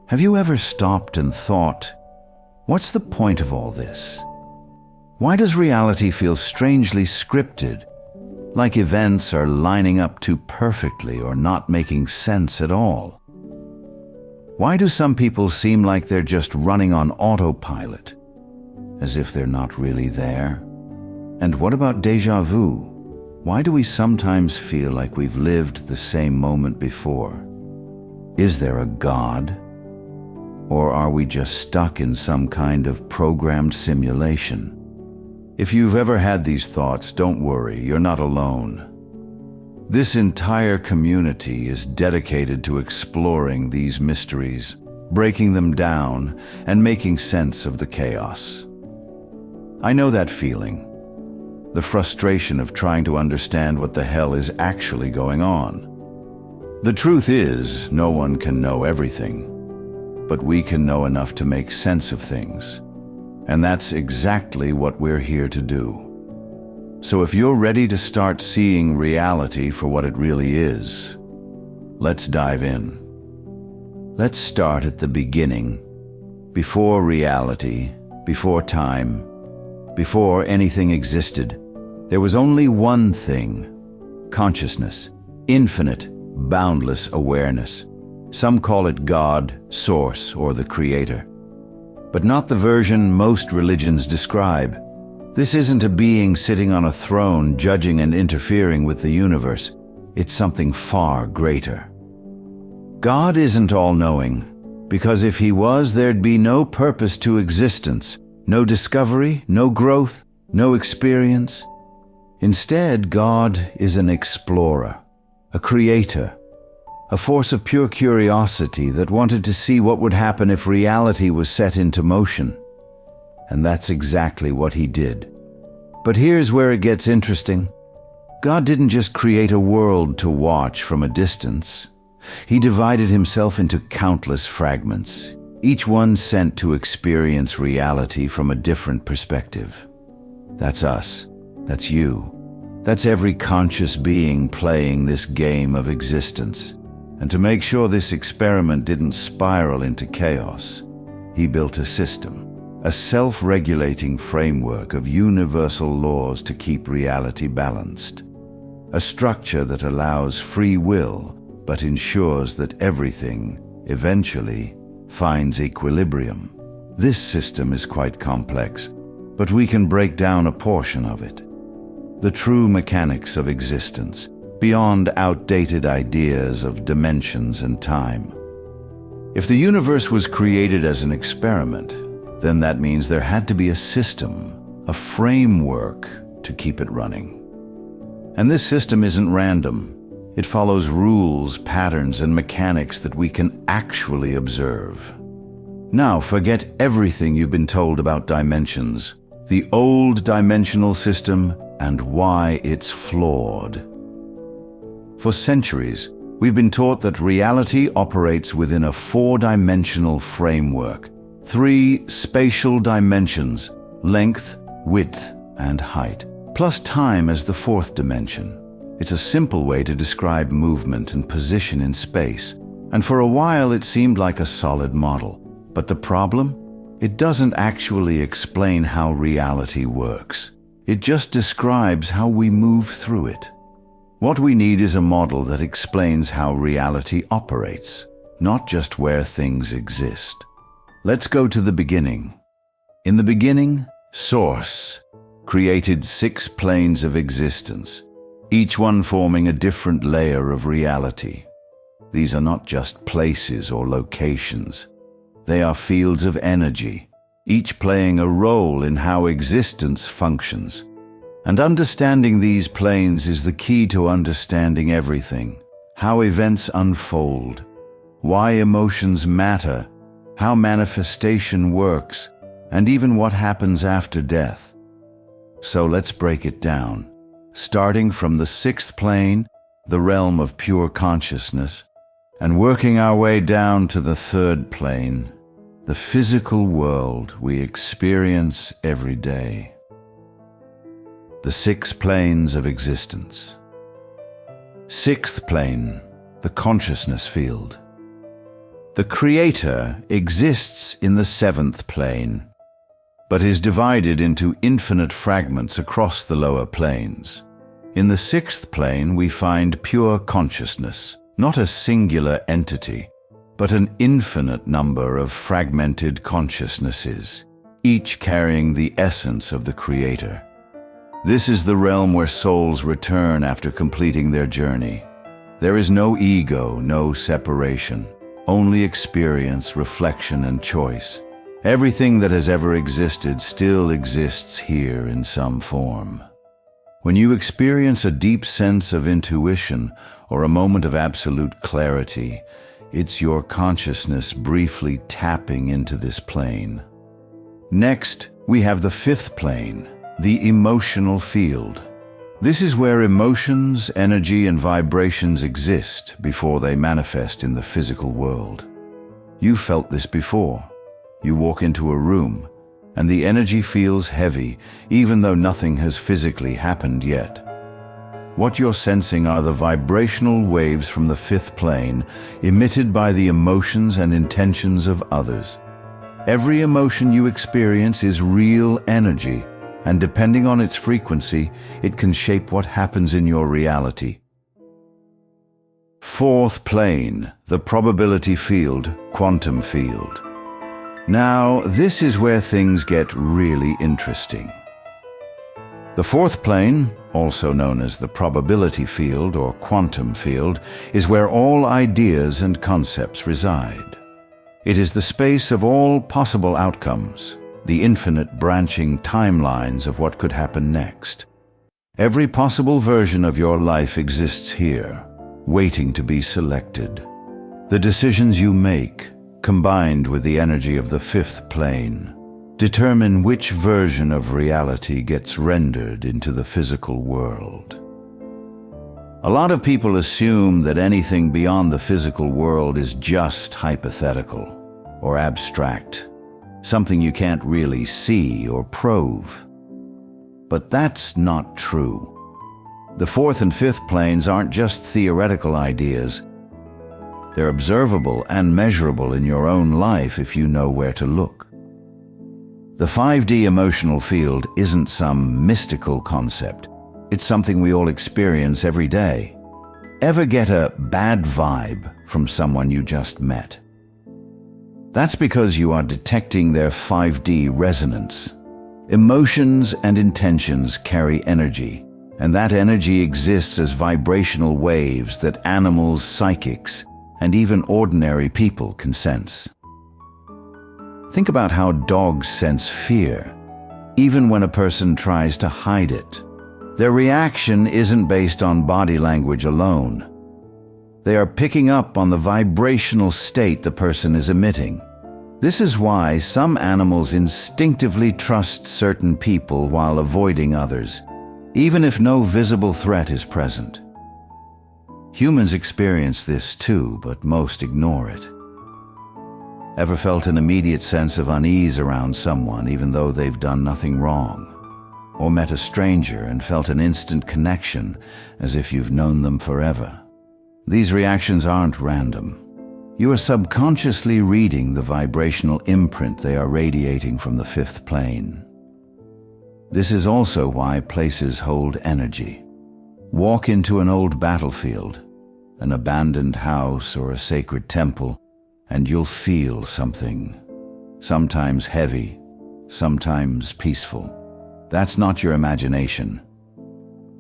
Have you ever stopped and thought, what's the point of all this? Why does reality feel strangely scripted, like events are lining up too perfectly or not making sense at all? Why do some people seem like they're just running on autopilot, as if they're not really there? And what about déjà vu? Why do we sometimes feel like we've lived the same moment before? Is there a God? Or are we just stuck in some kind of programmed simulation? If you've ever had these thoughts, don't worry, you're not alone. This entire community is dedicated to exploring these mysteries, breaking them down, and making sense of the chaos. I know that feeling, the frustration of trying to understand what the hell is actually going on. The truth is, no one can know everything, but we can know enough to make sense of things. And that's exactly what we're here to do. So if you're ready to start seeing reality for what it really is, let's dive in. Let's start at the beginning, before reality, before time, before anything existed. There was only one thing: consciousness, infinite, boundless awareness. Some call it God, Source, or the Creator. But not the version most religions describe. This isn't a being sitting on a throne judging and interfering with the universe. It's something far greater. God isn't all-knowing, because if He was, there'd be no purpose to existence, no discovery, no growth, no experience. Instead, God is an explorer, a creator, a force of pure curiosity that wanted to see what would happen if reality was set into motion. And that's exactly what He did. But here's where it gets interesting. God didn't just create a world to watch from a distance. He divided Himself into countless fragments, each one sent to experience reality from a different perspective. That's us. That's you. That's every conscious being playing this game of existence. And to make sure this experiment didn't spiral into chaos, He built a system, a self-regulating framework of universal laws to keep reality balanced. A structure that allows free will, but ensures that everything, eventually, finds equilibrium. This system is quite complex, but we can break down a portion of it. The true mechanics of existence, beyond outdated ideas of dimensions and time. If the universe was created as an experiment, then that means there had to be a system, a framework to keep it running. And this system isn't random. It follows rules, patterns, and mechanics that we can actually observe. Now, forget everything you've been told about dimensions, the old dimensional system, and why it's flawed. For centuries, we've been taught that reality operates within a four-dimensional framework, 3 spatial dimensions: length, width, and height, plus time as the 4th dimension. It's a simple way to describe movement and position in space, and for a while it seemed like a solid model. But the problem? It doesn't actually explain how reality works. It just describes how we move through it. What we need is a model that explains how reality operates, not just where things exist. Let's go to the beginning. In the beginning, Source created 6 planes of existence, each one forming a different layer of reality. These are not just places or locations. They are fields of energy, each playing a role in how existence functions. And understanding these planes is the key to understanding everything: how events unfold, why emotions matter, how manifestation works, and even what happens after death. So let's break it down, starting from the 6th plane, the realm of pure consciousness, and working our way down to the 3rd plane, the physical world we experience every day. The 6 planes of existence. 6th plane, the consciousness field. The Creator exists in the seventh plane, but is divided into infinite fragments across the lower planes. In the sixth plane, we find pure consciousness, not a singular entity, but an infinite number of fragmented consciousnesses, each carrying the essence of the Creator. This is the realm where souls return after completing their journey. There is no ego, no separation, only experience, reflection, and choice. Everything that has ever existed still exists here in some form. When you experience a deep sense of intuition or a moment of absolute clarity, it's your consciousness briefly tapping into this plane. Next, we have the fifth plane, the emotional field. This is where emotions, energy, and vibrations exist before they manifest in the physical world. You've felt this before. You walk into a room, and the energy feels heavy, even though nothing has physically happened yet. What you're sensing are the vibrational waves from the fifth plane, emitted by the emotions and intentions of others. Every emotion you experience is real energy, and depending on its frequency, it can shape what happens in your reality. Fourth plane, the probability field, quantum field. Now, this is where things get really interesting. The fourth plane, also known as the probability field or quantum field, is where all ideas and concepts reside. It is the space of all possible outcomes, the infinite branching timelines of what could happen next. Every possible version of your life exists here, waiting to be selected. The decisions you make, combined with the energy of the fifth plane, determine which version of reality gets rendered into the physical world. A lot of people assume that anything beyond the physical world is just hypothetical or abstract, something you can't really see or prove. But that's not true. The fourth and fifth planes aren't just theoretical ideas. They're observable and measurable in your own life if you know where to look. The 5D emotional field isn't some mystical concept. It's something we all experience every day. Ever get a bad vibe from someone you just met? That's because you are detecting their 5D resonance. Emotions and intentions carry energy, and that energy exists as vibrational waves that animals, psychics, and even ordinary people can sense. Think about how dogs sense fear, even when a person tries to hide it. Their reaction isn't based on body language alone. They are picking up on the vibrational state the person is emitting. This is why some animals instinctively trust certain people while avoiding others, even if no visible threat is present. Humans experience this too, but most ignore it. Ever felt an immediate sense of unease around someone even though they've done nothing wrong? Or met a stranger and felt an instant connection as if you've known them forever? These reactions aren't random. You are subconsciously reading the vibrational imprint they are radiating from the fifth plane. This is also why places hold energy. Walk into an old battlefield, an abandoned house, or a sacred temple, and you'll feel something. Sometimes heavy, sometimes peaceful. That's not your imagination.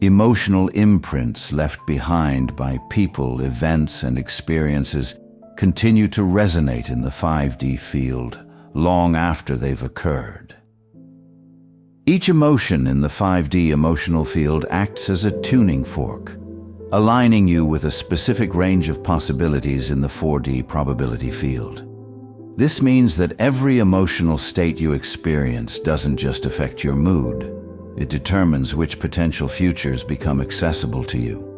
Emotional imprints left behind by people, events, and experiences continue to resonate in the 5D field long after they've occurred. Each emotion in the 5D emotional field acts as a tuning fork, aligning you with a specific range of possibilities in the 4D probability field. This means that every emotional state you experience doesn't just affect your mood. It determines which potential futures become accessible to you.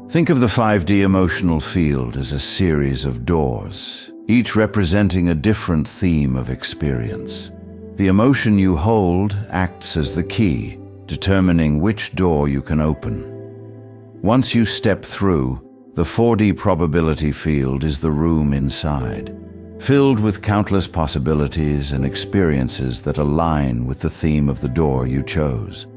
Think of the 5D emotional field as a series of doors, each representing a different theme of experience. The emotion you hold acts as the key, determining which door you can open. Once you step through, the 4D probability field is the room inside. filled with countless possibilities and experiences that align with the theme of the door you chose.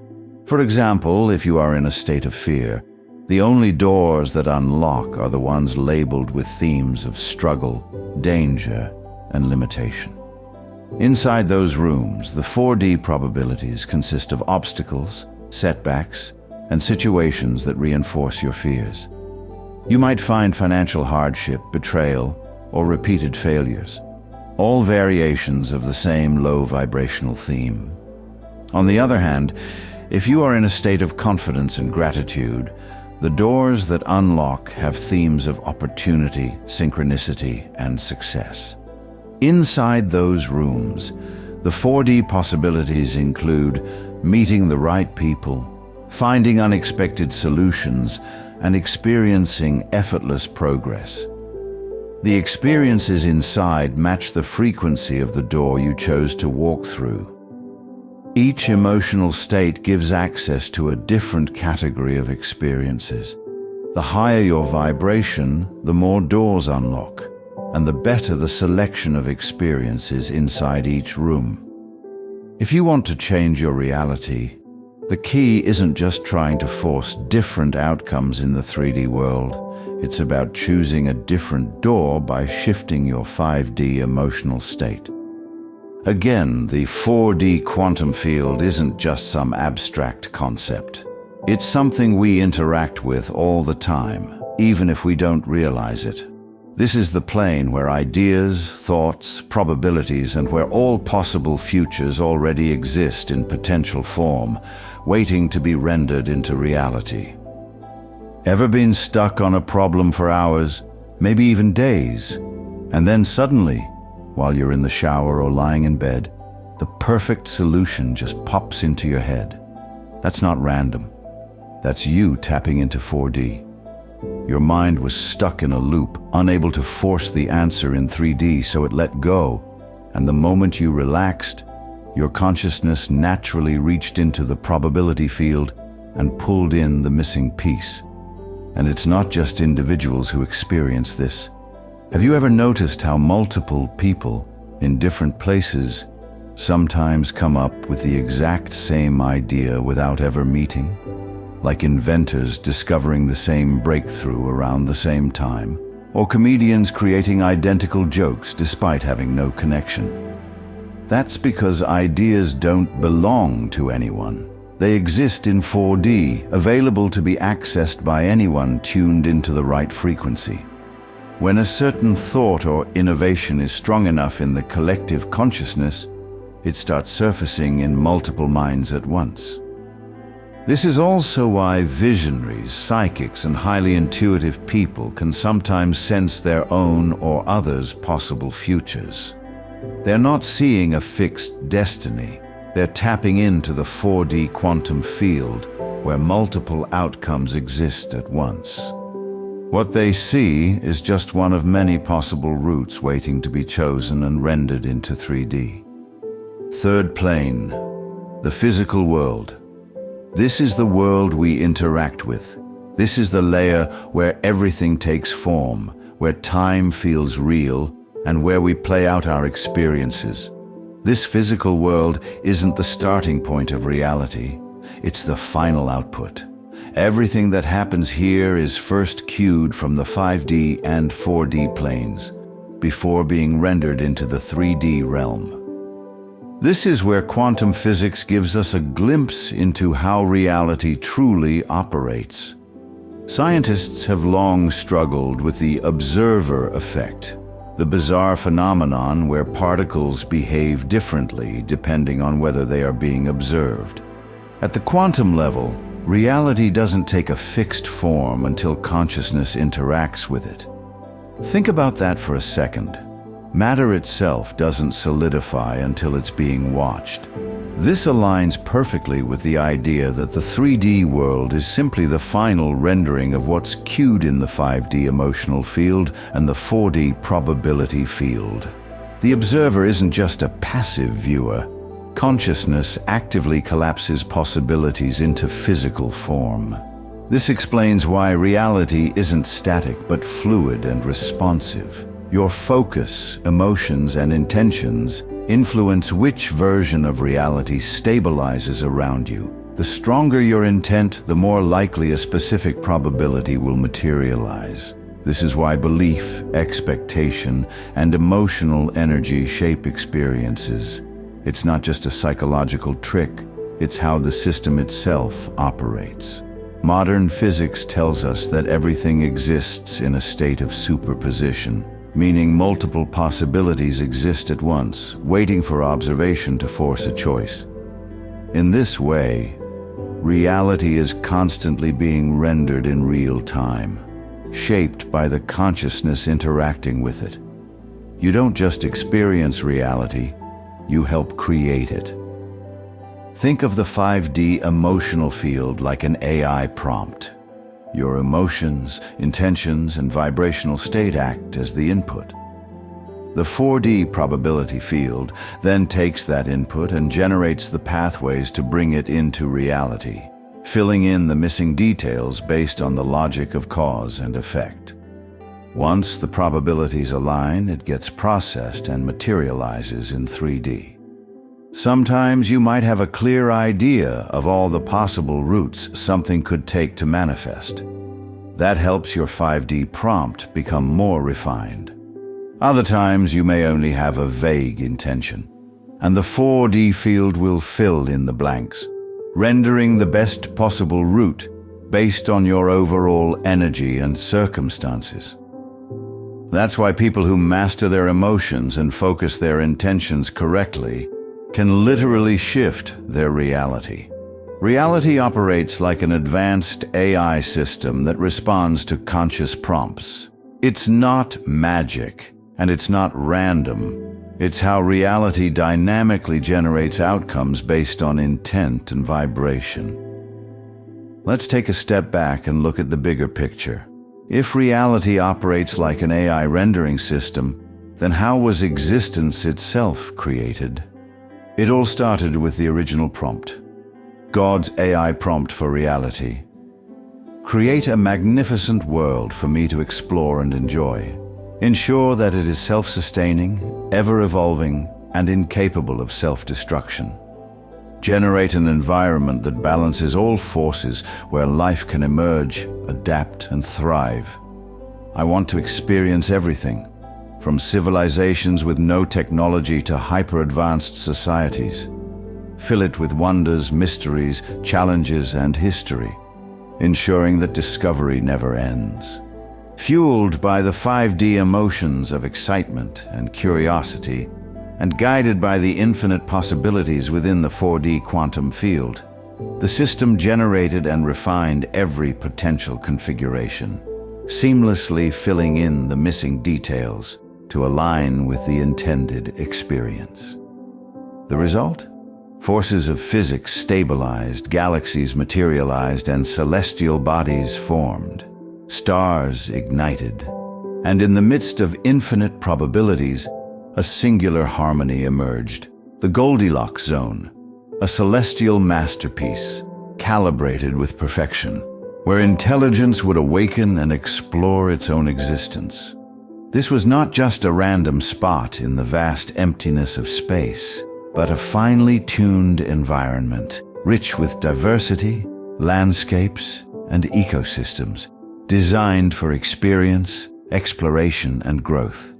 For example, if you are in a state of fear, the only doors that unlock are the ones labeled with themes of struggle, danger, and limitation. Inside those rooms, the 4D probabilities consist of obstacles, setbacks, and situations that reinforce your fears. You might find financial hardship, betrayal, or repeated failures, all variations of the same low vibrational theme. On the other hand, if you are in a state of confidence and gratitude, the doors that unlock have themes of opportunity, synchronicity, and success. Inside those rooms, the 4D possibilities include meeting the right people, finding unexpected solutions, and experiencing effortless progress. The experiences inside match the frequency of the door you chose to walk through. Each emotional state gives access to a different category of experiences. The higher your vibration, the more doors unlock, and the better the selection of experiences inside each room. If you want to change your reality, the key isn't just trying to force different outcomes in the 3D world. It's about choosing a different door by shifting your 5D emotional state. Again, the 4D quantum field isn't just some abstract concept. It's something we interact with all the time, even if we don't realize it. This is the plane where ideas, thoughts, probabilities, and where all possible futures already exist in potential form, waiting to be rendered into reality. Ever been stuck on a problem for hours, maybe even days, and then suddenly, while you're in the shower or lying in bed, the perfect solution just pops into your head? That's not random. That's you tapping into 4D. Your mind was stuck in a loop, unable to force the answer in 3D, so it let go, and the moment you relaxed, your consciousness naturally reached into the probability field and pulled in the missing piece. And it's not just individuals who experience this. Have you ever noticed how multiple people in different places sometimes come up with the exact same idea without ever meeting? Like inventors discovering the same breakthrough around the same time, or comedians creating identical jokes despite having no connection. That's because ideas don't belong to anyone. They exist in 4D, available to be accessed by anyone tuned into the right frequency. When a certain thought or innovation is strong enough in the collective consciousness, it starts surfacing in multiple minds at once. This is also why visionaries, psychics, and highly intuitive people can sometimes sense their own or others' possible futures. They're not seeing a fixed destiny. They're tapping into the 4D quantum field where multiple outcomes exist at once. What they see is just one of many possible routes waiting to be chosen and rendered into 3D. Third plane, the physical world. This is the world we interact with. This is the layer where everything takes form, where time feels real, and where we play out our experiences. This physical world isn't the starting point of reality. It's the final output. Everything that happens here is first cued from the 5D and 4D planes, before being rendered into the 3D realm. This is where quantum physics gives us a glimpse into how reality truly operates. Scientists have long struggled with the observer effect, the bizarre phenomenon where particles behave differently depending on whether they are being observed. At the quantum level, reality doesn't take a fixed form until consciousness interacts with it. Think about that for a second. Matter itself doesn't solidify until it's being watched. This aligns perfectly with the idea that the 3D world is simply the final rendering of what's cued in the 5D emotional field and the 4D probability field. The observer isn't just a passive viewer. Consciousness actively collapses possibilities into physical form. This explains why reality isn't static but fluid and responsive. Your focus, emotions, and intentions influence which version of reality stabilizes around you. The stronger your intent, the more likely a specific probability will materialize. This is why belief, expectation, and emotional energy shape experiences. It's not just a psychological trick, it's how the system itself operates. Modern physics tells us that everything exists in a state of superposition, meaning multiple possibilities exist at once, waiting for observation to force a choice. In this way, reality is constantly being rendered in real time, shaped by the consciousness interacting with it. You don't just experience reality, you help create it. Think of the 5D emotional field like an AI prompt. Your emotions, intentions, and vibrational state act as the input. The 4D probability field then takes that input and generates the pathways to bring it into reality, filling in the missing details based on the logic of cause and effect. Once the probabilities align, it gets processed and materializes in 3D. Sometimes you might have a clear idea of all the possible routes something could take to manifest. That helps your 5D prompt become more refined. Other times you may only have a vague intention, and the 4D field will fill in the blanks, rendering the best possible route based on your overall energy and circumstances. That's why people who master their emotions and focus their intentions correctly can literally shift their reality. Reality operates like an advanced AI system that responds to conscious prompts. It's not magic, and it's not random. It's how reality dynamically generates outcomes based on intent and vibration. Let's take a step back and look at the bigger picture. If reality operates like an AI rendering system, then how was existence itself created? It all started with the original prompt. God's AI prompt for reality. Create a magnificent world for me to explore and enjoy. Ensure that it is self-sustaining, ever-evolving, and incapable of self-destruction. Generate an environment that balances all forces where life can emerge, adapt, and thrive. I want to experience everything, from civilizations with no technology to hyper-advanced societies. Fill it with wonders, mysteries, challenges, and history, ensuring that discovery never ends. Fueled by the 5D emotions of excitement and curiosity, and guided by the infinite possibilities within the 4D quantum field, the system generated and refined every potential configuration, seamlessly filling in the missing details to align with the intended experience. The result? Forces of physics stabilized, galaxies materialized, and celestial bodies formed. Stars ignited. And in the midst of infinite probabilities, a singular harmony emerged. The Goldilocks zone, a celestial masterpiece, calibrated with perfection, where intelligence would awaken and explore its own existence. This was not just a random spot in the vast emptiness of space, but a finely tuned environment, rich with diversity, landscapes, and ecosystems, designed for experience, exploration, and growth.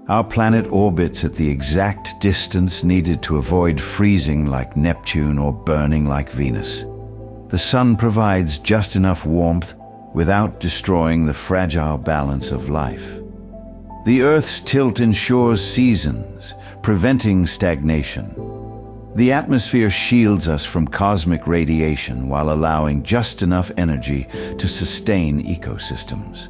Our planet orbits at the exact distance needed to avoid freezing like Neptune or burning like Venus. The sun provides just enough warmth without destroying the fragile balance of life. The Earth's tilt ensures seasons, preventing stagnation. The atmosphere shields us from cosmic radiation while allowing just enough energy to sustain ecosystems.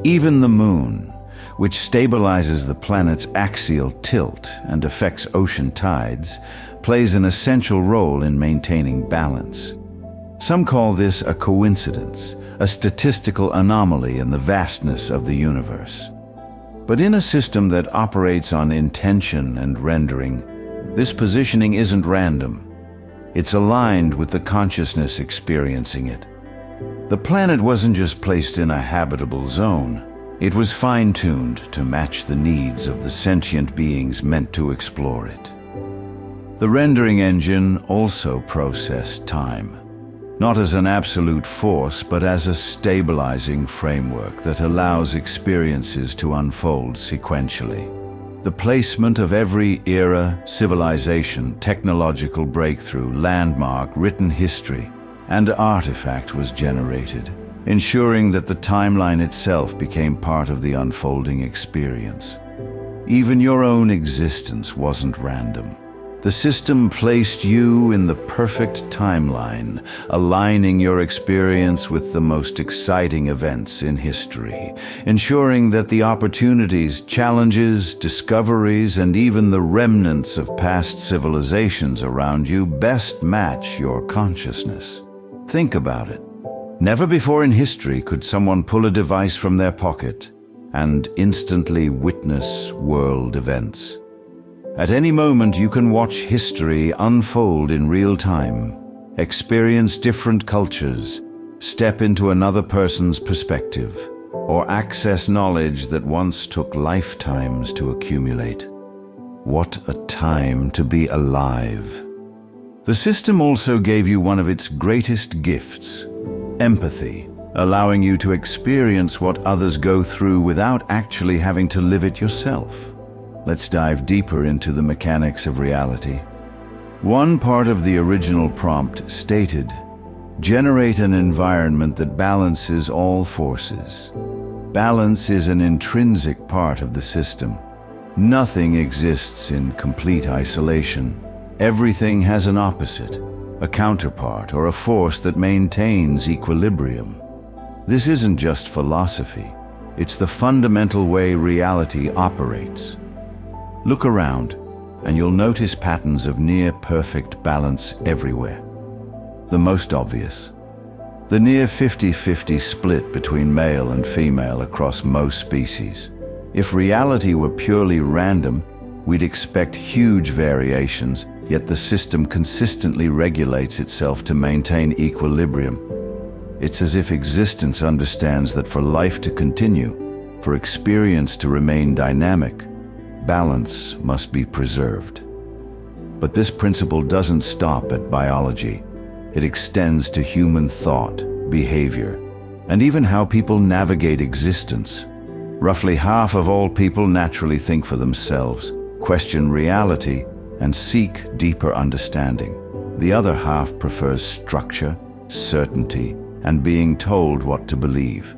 Even the moon, which stabilizes the planet's axial tilt and affects ocean tides, plays an essential role in maintaining balance. Some call this a coincidence, a statistical anomaly in the vastness of the universe. But in a system that operates on intention and rendering, this positioning isn't random. It's aligned with the consciousness experiencing it. The planet wasn't just placed in a habitable zone. It was fine-tuned to match the needs of the sentient beings meant to explore it. The rendering engine also processed time, not as an absolute force, but as a stabilizing framework that allows experiences to unfold sequentially. The placement of every era, civilization, technological breakthrough, landmark, written history, and artifact was generated, ensuring that the timeline itself became part of the unfolding experience. Even your own existence wasn't random. The system placed you in the perfect timeline, aligning your experience with the most exciting events in history, ensuring that the opportunities, challenges, discoveries, and even the remnants of past civilizations around you best match your consciousness. Think about it. Never before in history could someone pull a device from their pocket and instantly witness world events. At any moment, you can watch history unfold in real time, experience different cultures, step into another person's perspective, or access knowledge that once took lifetimes to accumulate. What a time to be alive! The system also gave you one of its greatest gifts, empathy, allowing you to experience what others go through without actually having to live it yourself. Let's dive deeper into the mechanics of reality. One part of the original prompt stated, "Generate an environment that balances all forces." Balance is an intrinsic part of the system. Nothing exists in complete isolation. Everything has an opposite, a counterpart, or a force that maintains equilibrium. This isn't just philosophy. It's the fundamental way reality operates. Look around, and you'll notice patterns of near-perfect balance everywhere. The most obvious, the near 50-50 split between male and female across most species. If reality were purely random, we'd expect huge variations, yet the system consistently regulates itself to maintain equilibrium. It's as if existence understands that for life to continue, for experience to remain dynamic, balance must be preserved. But this principle doesn't stop at biology. It extends to human thought, behavior, and even how people navigate existence. Roughly half of all people naturally think for themselves, question reality, and seek deeper understanding. The other half prefers structure, certainty, and being told what to believe.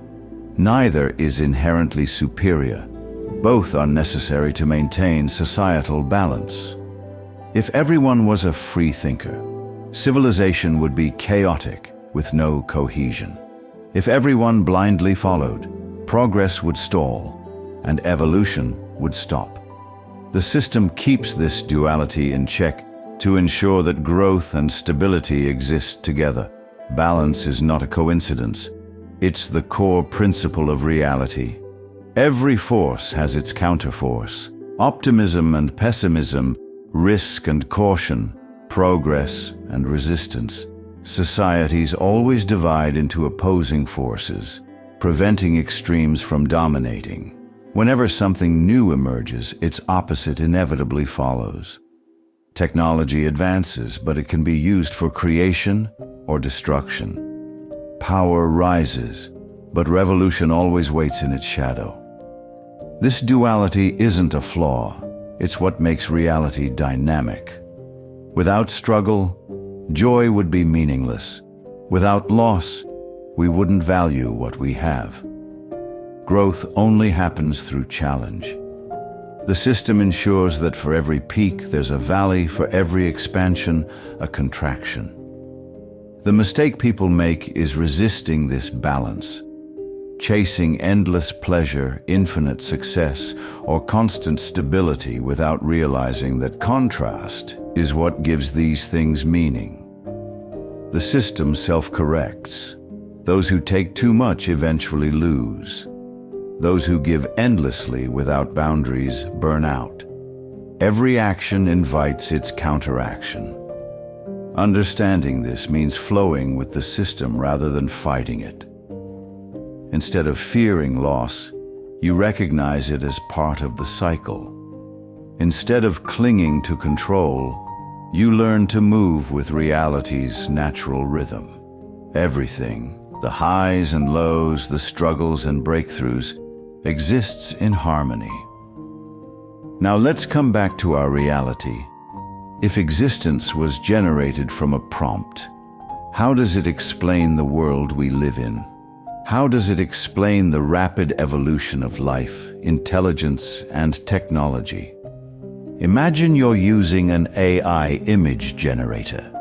Neither is inherently superior. Both are necessary to maintain societal balance. If everyone was a free thinker, civilization would be chaotic with no cohesion. If everyone blindly followed, progress would stall and evolution would stop. The system keeps this duality in check to ensure that growth and stability exist together. Balance is not a coincidence. It's the core principle of reality. Every force has its counterforce. Optimism and pessimism, risk and caution, progress and resistance. Societies always divide into opposing forces, preventing extremes from dominating. Whenever something new emerges, its opposite inevitably follows. Technology advances, but it can be used for creation or destruction. Power rises, but revolution always waits in its shadow. This duality isn't a flaw, it's what makes reality dynamic. Without struggle, joy would be meaningless. Without loss, we wouldn't value what we have. Growth only happens through challenge. The system ensures that for every peak, there's a valley, for every expansion, a contraction. The mistake people make is resisting this balance. Chasing endless pleasure, infinite success, or constant stability without realizing that contrast is what gives these things meaning. The system self-corrects. Those who take too much eventually lose. Those who give endlessly without boundaries burn out. Every action invites its counteraction. Understanding this means flowing with the system rather than fighting it. Instead of fearing loss, You recognize it as part of the cycle. Instead of clinging to control, you learn to move with reality's natural rhythm. Everything, the highs and lows, the struggles and breakthroughs, exists in harmony. Now let's come back to our reality. If existence was generated from a prompt, how does it explain the world we live in? How does it explain the rapid evolution of life, intelligence, and technology? Imagine you're using an AI image generator.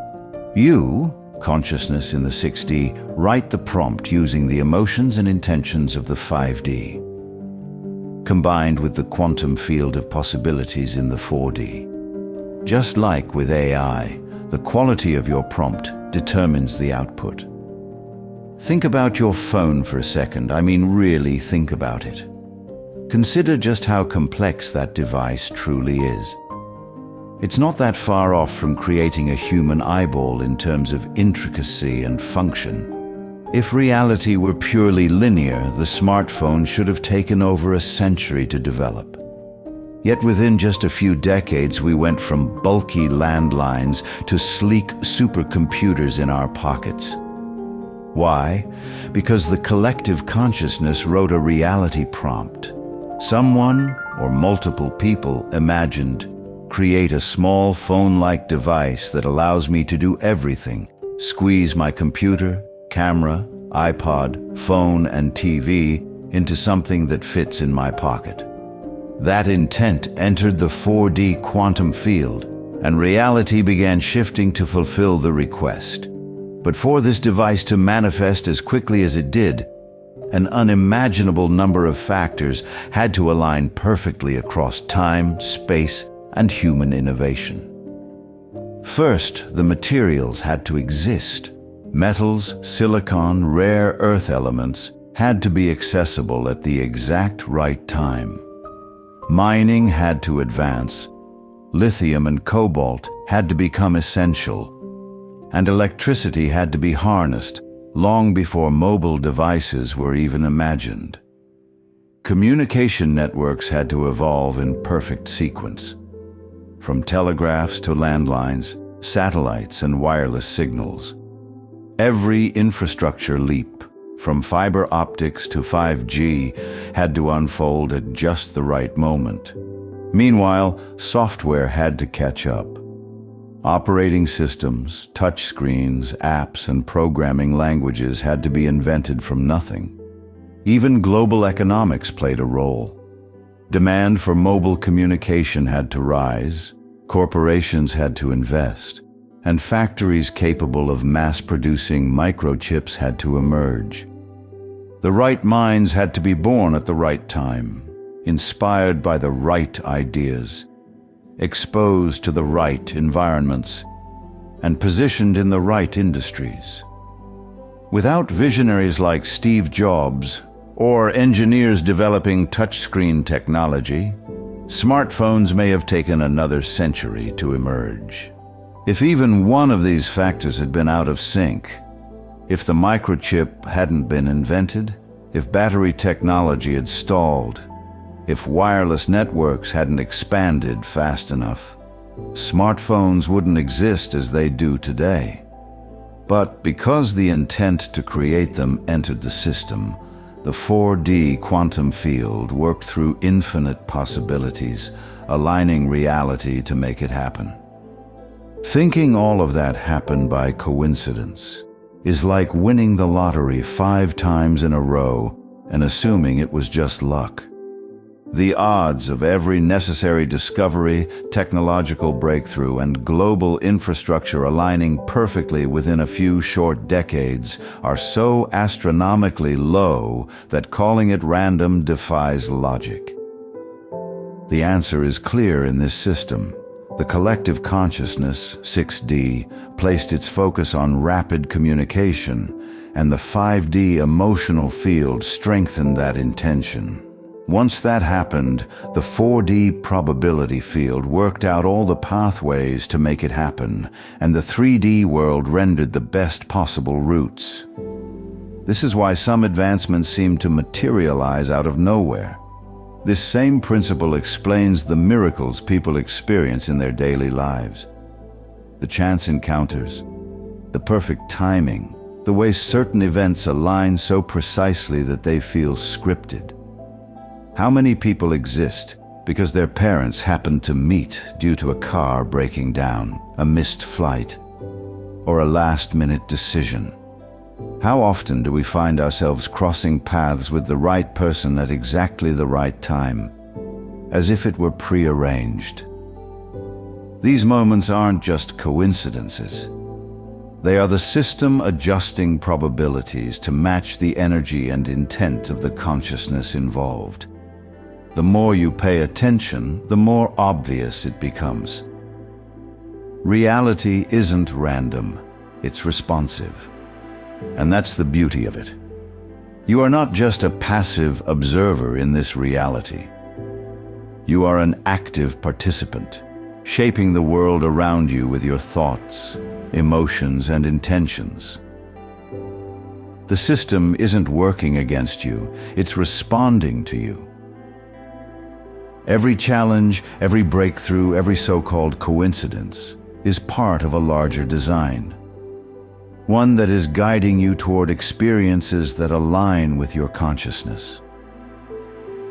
You, consciousness in the 6D, write the prompt using the emotions and intentions of the 5D, combined with the quantum field of possibilities in the 4D. Just like with AI, the quality of your prompt determines the output. Think about your phone for a second. I mean, really think about it. Consider just how complex that device truly is. It's not that far off from creating a human eyeball in terms of intricacy and function. If reality were purely linear, the smartphone should have taken over a century to develop. Yet within just a few decades, we went from bulky landlines to sleek supercomputers in our pockets. Why? Because the collective consciousness wrote a reality prompt. Someone, or multiple people, imagined, create a small phone-like device that allows me to do everything. Squeeze my computer, camera, iPod, phone, and TV into something that fits in my pocket. That intent entered the 4D quantum field, and reality began shifting to fulfill the request. But for this device to manifest as quickly as it did, an unimaginable number of factors had to align perfectly across time, space, and human innovation. First, the materials had to exist. Metals, silicon, rare earth elements had to be accessible at the exact right time. Mining had to advance. Lithium and cobalt had to become essential. And electricity had to be harnessed long before mobile devices were even imagined. Communication networks had to evolve in perfect sequence. From telegraphs to landlines, satellites and wireless signals. Every infrastructure leap, from fiber optics to 5G, had to unfold at just the right moment. Meanwhile, software had to catch up. Operating systems, touchscreens, apps, and programming languages had to be invented from nothing. Even global economics played a role. Demand for mobile communication had to rise, corporations had to invest, and factories capable of mass-producing microchips had to emerge. The right minds had to be born at the right time, inspired by the right ideas, exposed to the right environments, and positioned in the right industries. Without visionaries like Steve Jobs or engineers developing touchscreen technology, smartphones may have taken another century to emerge. If even one of these factors had been out of sync, if the microchip hadn't been invented, if battery technology had stalled, if wireless networks hadn't expanded fast enough, smartphones wouldn't exist as they do today. But because the intent to create them entered the system, the 4D quantum field worked through infinite possibilities, aligning reality to make it happen. Thinking all of that happened by coincidence is like winning the lottery 5 times in a row and assuming it was just luck. The odds of every necessary discovery, technological breakthrough, and global infrastructure aligning perfectly within a few short decades are so astronomically low that calling it random defies logic. The answer is clear in this system. The collective consciousness, 6D, placed its focus on rapid communication, and the 5D emotional field strengthened that intention. Once that happened, the 4D probability field worked out all the pathways to make it happen, and the 3D world rendered the best possible routes. This is why some advancements seem to materialize out of nowhere. This same principle explains the miracles people experience in their daily lives. The chance encounters, the perfect timing, the way certain events align so precisely that they feel scripted. How many people exist because their parents happened to meet due to a car breaking down, a missed flight, or a last-minute decision? How often do we find ourselves crossing paths with the right person at exactly the right time, as if it were prearranged? These moments aren't just coincidences. They are the system adjusting probabilities to match the energy and intent of the consciousness involved. The more you pay attention, the more obvious it becomes. Reality isn't random, it's responsive. And that's the beauty of it. You are not just a passive observer in this reality. You are an active participant, shaping the world around you with your thoughts, emotions, and intentions. The system isn't working against you, it's responding to you. Every challenge, every breakthrough, every so-called coincidence is part of a larger design. One that is guiding you toward experiences that align with your consciousness.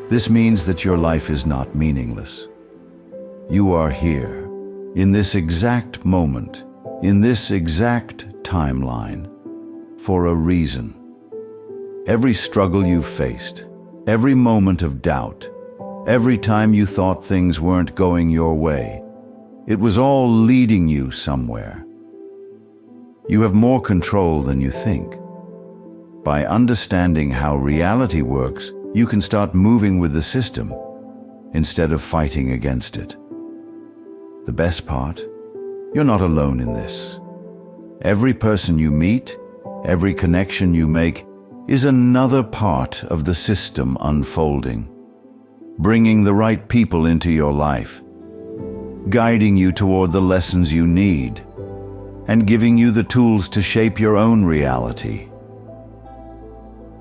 This means that your life is not meaningless. You are here, in this exact moment, in this exact timeline, for a reason. Every struggle you've faced, every moment of doubt, every time you thought things weren't going your way, it was all leading you somewhere. You have more control than you think. By understanding how reality works, you can start moving with the system instead of fighting against it. The best part? You're not alone in this. Every person you meet, every connection you make, is another part of the system unfolding, bringing the right people into your life, guiding you toward the lessons you need, and giving you the tools to shape your own reality.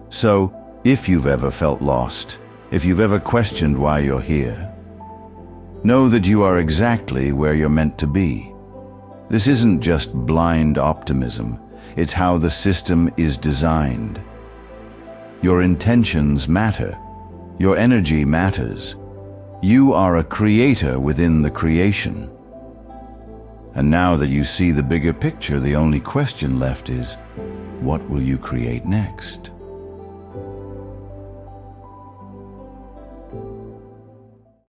So, if you've ever felt lost, if you've ever questioned why you're here, know that you are exactly where you're meant to be. This isn't just blind optimism, it's how the system is designed. Your intentions matter. Your energy matters. You are a creator within the creation. And now that you see the bigger picture, the only question left is, what will you create next?